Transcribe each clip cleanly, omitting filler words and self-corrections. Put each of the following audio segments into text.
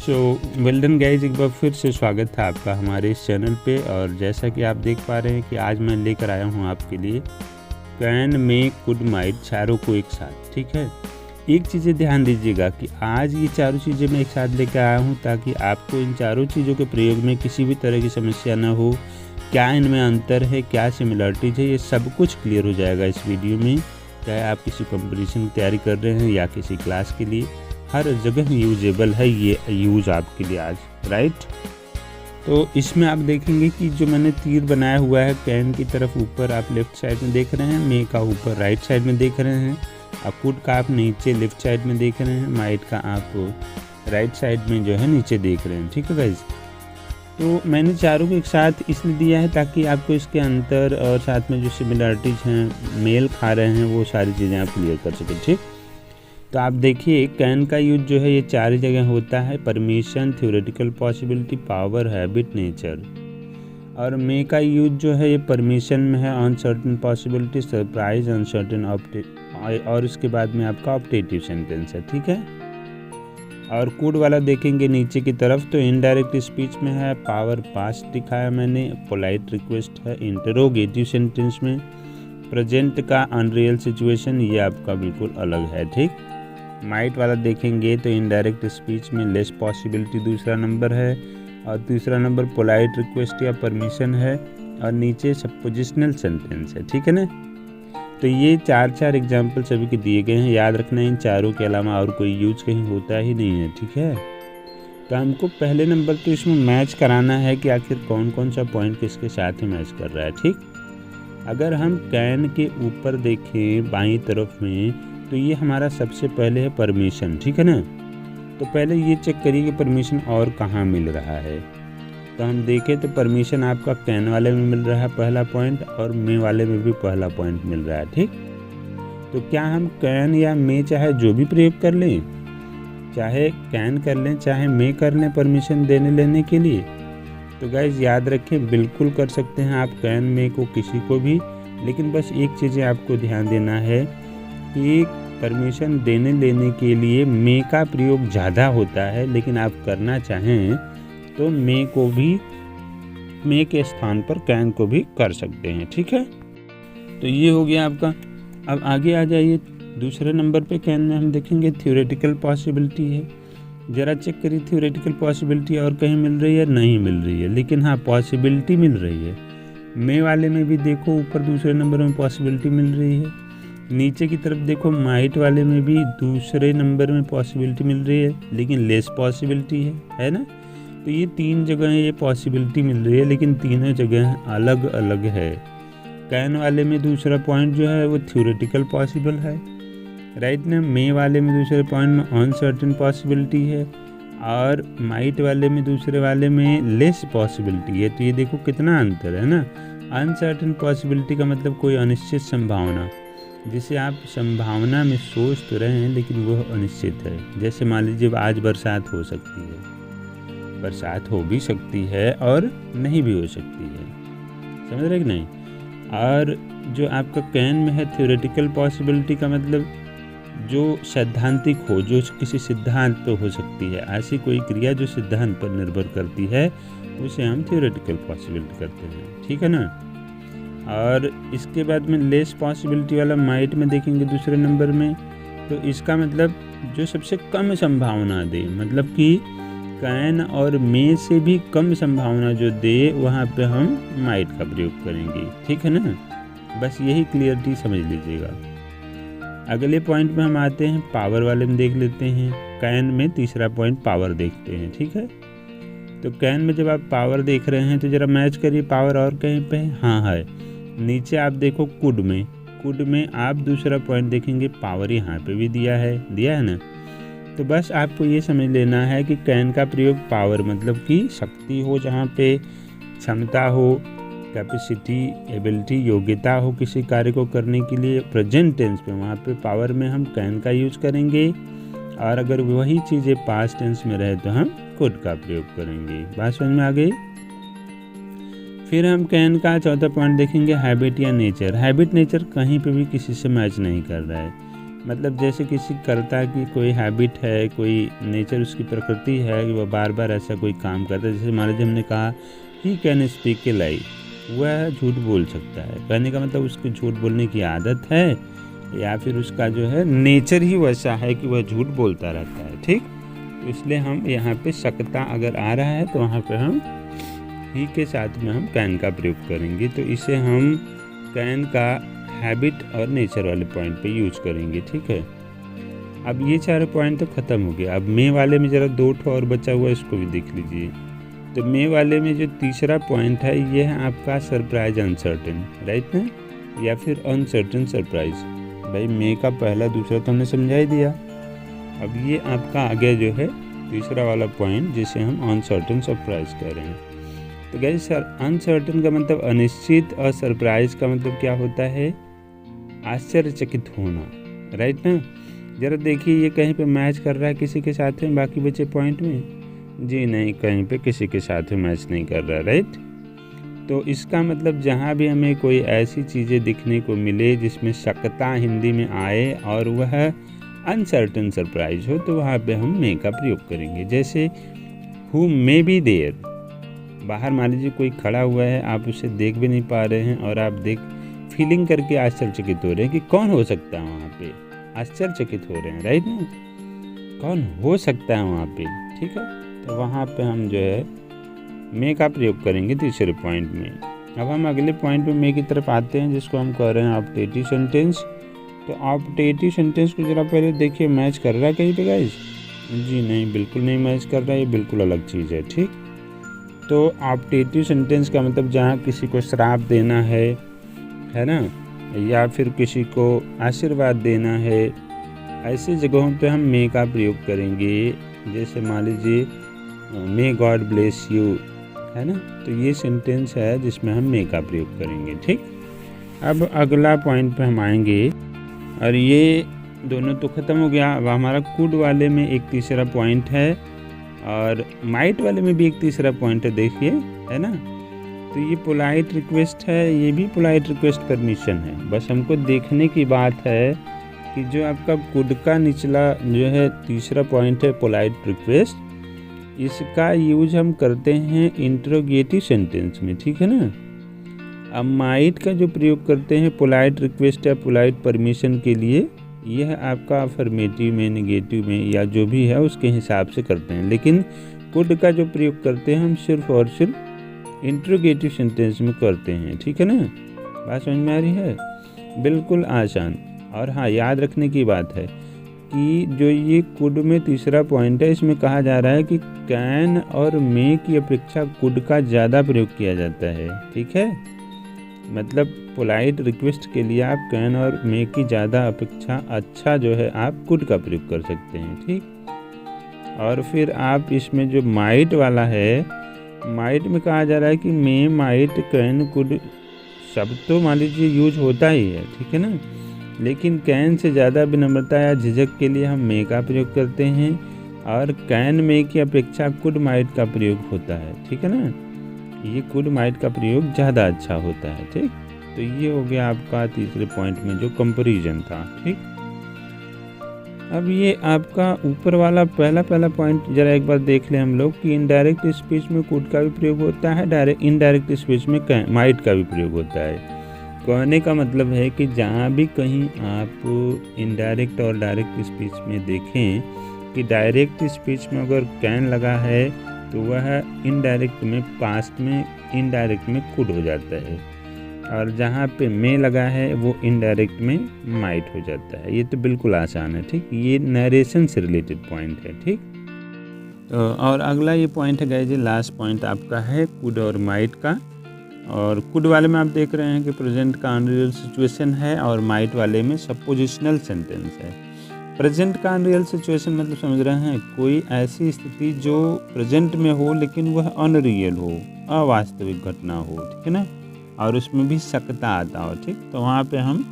So well done guys, एक बार फिर से स्वागत था आपका हमारे इस चैनल पे। और जैसा कि आप देख पा रहे हैं कि आज मैं लेकर आया हूँ आपके लिए कैन, मे, कुड, माइट चारों को एक साथ। ठीक है, एक चीज़ें ध्यान दीजिएगा कि आज ये चारों चीज़ें मैं एक साथ लेकर आया हूँ ताकि आपको इन चारों चीज़ों के प्रयोग में किसी भी तरह की समस्या ना हो। क्या इनमें अंतर है, क्या सिमिलरिटीज है, ये सब कुछ क्लियर हो जाएगा इस वीडियो में। चाहे आप किसी कंपटीशन की तैयारी कर रहे हैं या किसी क्लास के लिए, हर जगह यूजेबल है ये यूज़ आपके लिए आज, राइट। तो इसमें आप देखेंगे कि जो मैंने तीर बनाया हुआ है कैन की तरफ ऊपर आप लेफ़्ट साइड में देख रहे हैं, मे का ऊपर राइट साइड में देख रहे हैं, और कुड का आप नीचे लेफ़्ट साइड में देख रहे हैं, माइट का आप राइट साइड में जो है नीचे देख रहे हैं। ठीक है गाइज, तो मैंने चारों को एक साथ इसलिए दिया है ताकि आपको इसके अंतर और साथ में जो सिमिलरिटीज़ हैं, मेल खा रहे हैं, वो सारी चीज़ें आप क्लियर कर सकें। ठीक, तो आप देखिए कैन का यूज जो है ये चार जगह होता है: permission, theoretical possibility, power, habit, nature. और मे का यूज जो है ये परमिशन में है, अनसर्टेन पॉसिबिलिटी, सरप्राइज, अनसर्टेन, और इसके बाद में आपका ऑप्टेटिव सेंटेंस है। ठीक है, और कुड वाला देखेंगे नीचे की तरफ तो इनडायरेक्ट स्पीच में है, पावर पास्ट दिखाया मैंने, पोलाइट रिक्वेस्ट है इंटरोगेटिव सेंटेंस में, प्रेजेंट का अनरियल सिचुएशन ये आपका बिल्कुल अलग है। ठीक, माइट वाला देखेंगे तो इनडायरेक्ट स्पीच में लेस पॉसिबिलिटी दूसरा नंबर है, और तीसरा नंबर पोलाइट रिक्वेस्ट या परमिशन है, और नीचे सपोजिशनल सेंटेंस है। ठीक है ना, तो ये चार एग्जाम्पल सभी के दिए गए हैं। याद रखना इन चारों के अलावा और कोई यूज कहीं होता ही नहीं है। ठीक है, तो हमको पहले नंबर तो इसमें मैच कराना है कि आखिर कौन कौन सा पॉइंट किसके साथ में मैच कर रहा है। ठीक, अगर हम कैन के ऊपर देखें बाईं तरफ में तो ये हमारा सबसे पहले है परमिशन। ठीक है ना, तो पहले ये चेक करिए कि परमिशन और कहाँ मिल रहा है। तो हम देखें तो परमिशन आपका कैन वाले में मिल रहा है पहला पॉइंट, और मे वाले में भी पहला पॉइंट मिल रहा है। ठीक, तो क्या हम कैन या मे चाहे जो भी प्रयोग कर लें, चाहे कैन कर लें चाहे मे कर लें परमिशन देने लेने के लिए, तो गाइज याद रखें बिल्कुल कर सकते हैं आप कैन मे को किसी को भी। लेकिन बस एक चीज़ें आपको ध्यान देना है कि परमिशन देने लेने के लिए मे का प्रयोग ज़्यादा होता है, लेकिन आप करना चाहें तो मे को भी, मे के स्थान पर कैन को भी कर सकते हैं। ठीक है, तो ये हो गया आपका। अब आगे आ जाइए, दूसरे नंबर पे कैन में हम देखेंगे थ्योरेटिकल पॉसिबिलिटी है। ज़रा चेक करिए थ्योरेटिकल पॉसिबिलिटी और कहीं मिल रही है? नहीं मिल रही है, लेकिन हाँ पॉसिबिलिटी मिल रही है। मे वाले में भी देखो ऊपर दूसरे नंबर में पॉसिबिलिटी मिल रही है, नीचे की तरफ देखो माइट वाले में भी दूसरे नंबर में पॉसिबिलिटी मिल रही है, लेकिन लेस पॉसिबिलिटी है ना। तो ये तीन जगह ये पॉसिबिलिटी मिल रही है, लेकिन तीनों जगह अलग अलग है। कैन वाले में दूसरा पॉइंट जो है वो थ्योरेटिकल पॉसिबल है, राइट ना। मे वाले में दूसरे पॉइंट में अनसर्टेन पॉसिबिलिटी है, और माइट वाले में दूसरे वाले में लेस पॉसिबिलिटी है। तो ये देखो कितना अंतर है ना। अनसर्टेन पॉसिबिलिटी का मतलब कोई अनिश्चित संभावना, जिसे आप संभावना में सोच तो रहे हैं लेकिन वह अनिश्चित है। जैसे मान लीजिए आज बरसात हो सकती है, बरसात हो भी सकती है और नहीं भी हो सकती है, समझ रहे कि नहीं। और जो आपका कैन में है थ्योरेटिकल पॉसिबिलिटी का मतलब जो सैद्धांतिक हो, जो किसी सिद्धांत पर हो सकती है, ऐसी कोई क्रिया जो सिद्धांत पर निर्भर करती है, उसे हम थ्योरेटिकल पॉसिबिलिटी करते हैं। ठीक है ना। और इसके बाद में लेस पॉसिबिलिटी वाला माइट में देखेंगे दूसरे नंबर में, तो इसका मतलब जो सबसे कम संभावना दे, मतलब कि कैन और मे से भी कम संभावना जो दे, वहाँ पे हम माइट का प्रयोग करेंगे। ठीक है ना, बस यही क्लियरिटी समझ लीजिएगा। अगले पॉइंट में हम आते हैं, पावर वाले में देख लेते हैं। कैन में तीसरा पॉइंट पावर देखते हैं। ठीक है, तो कैन में जब आप पावर देख रहे हैं तो ज़रा मैच करिए पावर और कहीं पे है? हाँ है। नीचे आप देखो कुड में आप दूसरा पॉइंट देखेंगे, पावर यहाँ पे भी दिया है ना। तो बस आपको ये समझ लेना है कि कैन का प्रयोग पावर मतलब कि शक्ति हो, जहाँ पे क्षमता हो, कैपेसिटी, एबिलिटी, योग्यता हो किसी कार्य को करने के लिए, प्रेजेंट टेंस पे, वहाँ पे पावर में हम कैन का यूज करेंगे। और अगर वही चीज़ें पास्ट टेंस में रहे तो हम कुड का प्रयोग करेंगे। बात समझ में आ गई। फिर हम कैन का चौथा पॉइंट देखेंगे, हैबिट या नेचर। हैबिट नेचर कहीं पे भी किसी से मैच नहीं कर रहा है। मतलब जैसे किसी करता की कोई हैबिट है, कोई नेचर उसकी प्रकृति है कि वह बार बार ऐसा कोई काम करता है। जैसे मान लीजिए हमने कहा ही कैन स्पीक ए लाई, वह झूठ बोल सकता है। कहने का मतलब उसको झूठ बोलने की आदत है या फिर उसका जो है नेचर ही वैसा है कि वह झूठ बोलता रहता है। ठीक, तो इसलिए हम यहाँ पे सकता अगर आ रहा है तो वहाँ पे हम ही के साथ में हम कैन का प्रयोग करेंगे। तो इसे हम कैन का हैबिट और नेचर वाले पॉइंट पे यूज करेंगे। ठीक है, अब ये 4 पॉइंट तो ख़त्म हो गया। अब मे वाले में ज़रा 2 ठो और बचा हुआ है, इसको भी देख लीजिए। तो मे वाले में जो तीसरा पॉइंट है ये है आपका सरप्राइज अनसर्टेन, राइट ना, या फिर अनसर्टेन सरप्राइज। भाई मे का पहला दूसरा तो हमने समझा ही दिया। अब ये आपका आगे जो है तीसरा वाला पॉइंट जिसे हम अनसर्टेन सरप्राइज कह रहे हैं। तो गाइस सर अनसर्टेन का मतलब अनिश्चित और सरप्राइज का मतलब क्या होता है, आश्चर्यचकित होना, राइट ना। ज़रा देखिए ये कहीं पे मैच कर रहा है किसी के साथ में बाकी बचे पॉइंट में? जी नहीं, कहीं पे किसी के साथ में मैच नहीं कर रहा, राइट। तो इसका मतलब जहाँ भी हमें कोई ऐसी चीज़ें दिखने को मिले जिसमें शकता हिंदी में आए और वह अनसर्टेन सरप्राइज हो तो वहाँ पे हम मे का प्रयोग करेंगे। जैसे हु मे बी देयर, बाहर मान लीजिए कोई खड़ा हुआ है, आप उसे देख भी नहीं पा रहे हैं और आप फीलिंग करके आश्चर्यचकित हो रहे हैं कि कौन हो सकता है वहाँ पे, आश्चर्यचकित हो रहे हैं, राइट ना, कौन हो सकता है वहाँ पे। ठीक है, तो वहाँ पे हम जो है मे का प्रयोग करेंगे तीसरे पॉइंट में। अब हम अगले पॉइंट में मे की तरफ आते हैं जिसको हम कह रहे हैं ऑप्टेटिव सेंटेंस। तो ऑप्टेटिव सेंटेंस को जरा पहले देखिए मैच कर रहा है कहीं पे गाइस? जी नहीं, बिल्कुल नहीं मैच कर रहा है, ये बिल्कुल अलग चीज़ है। ठीक, तो ऑप्टेटिव सेंटेंस का मतलब जहाँ किसी को श्राप देना है ना, या फिर किसी को आशीर्वाद देना है, ऐसी जगहों पे हम मे का प्रयोग करेंगे। जैसे मान लीजिए मे गॉड ब्लेस यू, है ना, तो ये सेंटेंस है जिसमें हम मे का प्रयोग करेंगे। ठीक, अब अगला पॉइंट पे हम आएंगे और ये दोनों तो ख़त्म हो गया। अब हमारा कुड वाले में एक तीसरा पॉइंट है और माइट वाले में भी एक तीसरा पॉइंट है, देखिए, है ना। तो ये पोलाइट रिक्वेस्ट है, ये भी पोलाइट रिक्वेस्ट परमिशन है। बस हमको देखने की बात है कि जो आपका कुड का निचला जो है तीसरा पॉइंट है पोलाइट रिक्वेस्ट, इसका यूज हम करते हैं इंट्रोगेटिव सेंटेंस में। ठीक है ना। अब माइट का जो प्रयोग करते हैं पोलाइट रिक्वेस्ट या पोलाइट परमिशन के लिए, यह आपका अफर्मेटिव में, नेगेटिव में या जो भी है उसके हिसाब से करते हैं। लेकिन कुड का जो प्रयोग करते हैं हम सिर्फ और सिर्फ इंट्रोगेटिव सेंटेंस में करते हैं। ठीक है ना, बात समझ में आ रही है? बिल्कुल आसान। और हाँ, याद रखने की बात है कि जो ये कुड में तीसरा पॉइंट है, इसमें कहा जा रहा है कि कैन और मे की अपेक्षा कुड का ज़्यादा प्रयोग किया जाता है। ठीक है, मतलब पोलाइट रिक्वेस्ट के लिए आप कैन और मे की ज़्यादा अपेक्षा अच्छा जो है आप कुड का प्रयोग कर सकते हैं। ठीक, और फिर आप इसमें जो माइट वाला है, माइट में कहा जा रहा है कि मे, माइट, कैन, कुड सब तो मान लीजिए यूज होता ही है। ठीक है ना, लेकिन कैन से ज़्यादा विनम्रता या झिझक के लिए हम मे का प्रयोग करते हैं और कैन मे की अपेक्षा कुड माइट का प्रयोग होता है। ठीक है ना, ये कुड माइट का प्रयोग ज़्यादा अच्छा होता है। ठीक, तो ये हो गया आपका तीसरे पॉइंट में जो कंपैरिजन था। ठीक, अब ये आपका ऊपर वाला पहला पॉइंट जरा एक बार देख लें हम लोग कि इनडायरेक्ट स्पीच में कुड का भी प्रयोग होता है, इनडायरेक्ट स्पीच में माइट का भी प्रयोग होता है। कहने का मतलब है कि जहाँ भी कहीं आप इनडायरेक्ट और डायरेक्ट स्पीच में देखें कि डायरेक्ट स्पीच में अगर कैन लगा है तो वह इनडायरेक्ट में, पास्ट में, इनडायरेक्ट में कुड हो जाता है, और जहाँ पे मे लगा है वो इनडायरेक्ट में माइट हो जाता है। ये तो बिल्कुल आसान है। ठीक, ये नरेशन से रिलेटेड पॉइंट है। ठीक, तो और अगला ये पॉइंट है गाइस, लास्ट पॉइंट आपका है कुड और माइट का। और कुड वाले में आप देख रहे हैं कि प्रेजेंट का अनरियल सिचुएशन है और माइट वाले में सपोजिशनल सेंटेंस है। प्रेजेंट का अनरियल सिचुएशन मतलब समझ रहे हैं, कोई ऐसी स्थिति जो प्रेजेंट में हो लेकिन वह अनरियल हो, अवास्तविक घटना हो। ठीक है ना, और उसमें भी सकता आता हो। ठीक, तो वहाँ पे हम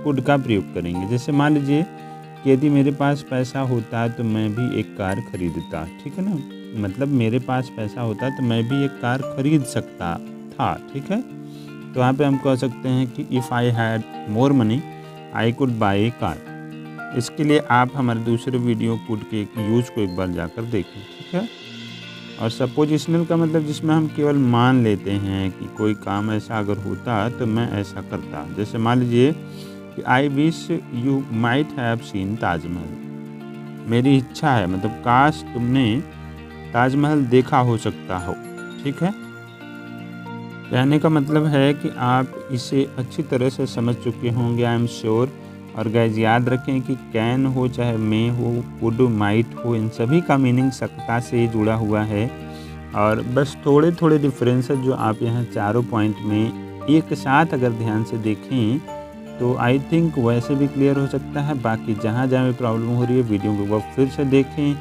कुड का प्रयोग करेंगे। जैसे मान लीजिए कि यदि मेरे पास पैसा होता तो मैं भी एक कार खरीदता। ठीक है ना, मतलब मेरे पास पैसा होता तो मैं भी एक कार खरीद सकता था। ठीक है, तो वहाँ पे हम कह सकते हैं कि if I had more money I could bye A car. इसके लिए आप हमारे दूसरे वीडियो कुड के यूज़ को एक बार जाकर देखें, ठीक है। और सपोजिशनल का मतलब जिसमें हम केवल मान लेते हैं कि कोई काम ऐसा अगर होता तो मैं ऐसा करता। जैसे मान लीजिए कि I wish you might have seen Taj Mahal, मेरी इच्छा है मतलब काश तुमने ताजमहल देखा हो सकता हो, ठीक है। कहने का मतलब है कि आप इसे अच्छी तरह से समझ चुके होंगे, आई एम श्योर। और गाइज याद रखें कि कैन हो चाहे मे हो, कुड माइट हो, इन सभी का मीनिंग सकता से ही जुड़ा हुआ है। और बस थोड़े थोड़े डिफरेंसेस जो आप यहाँ चारों पॉइंट में एक साथ अगर ध्यान से देखें तो आई थिंक वैसे भी क्लियर हो सकता है। बाकी जहाँ जहाँ भी प्रॉब्लम हो रही है वीडियो को एक फिर से देखें,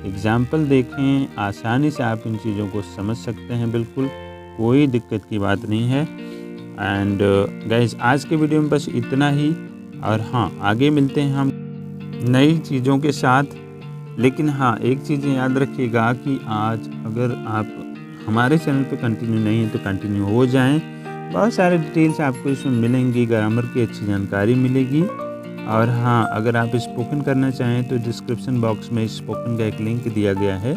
एग्जाम्पल देखें, आसानी से आप इन चीज़ों को समझ सकते हैं, बिल्कुल कोई दिक्कत की बात नहीं है। एंड गाइज आज के वीडियो में बस इतना ही। और हाँ, आगे मिलते हैं हम नई चीज़ों के साथ। लेकिन हाँ, एक चीज़ याद रखिएगा कि आज अगर आप हमारे चैनल पे कंटिन्यू नहीं हैं तो कंटिन्यू हो जाएं। बहुत सारे डिटेल्स आपको इसमें मिलेंगी, ग्रामर की अच्छी जानकारी मिलेगी। और हाँ, अगर आप स्पोकन करना चाहें तो डिस्क्रिप्शन बॉक्स में स्पोकन का एक लिंक दिया गया है,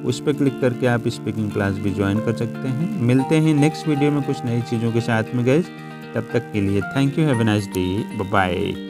उस पर क्लिक करके आप स्पीकिंग क्लास भी ज्वाइन कर सकते हैं। मिलते हैं नेक्स्ट वीडियो में कुछ नई चीज़ों के साथ में गाइस। तब तक के लिए thank you, have a nice day, bye bye.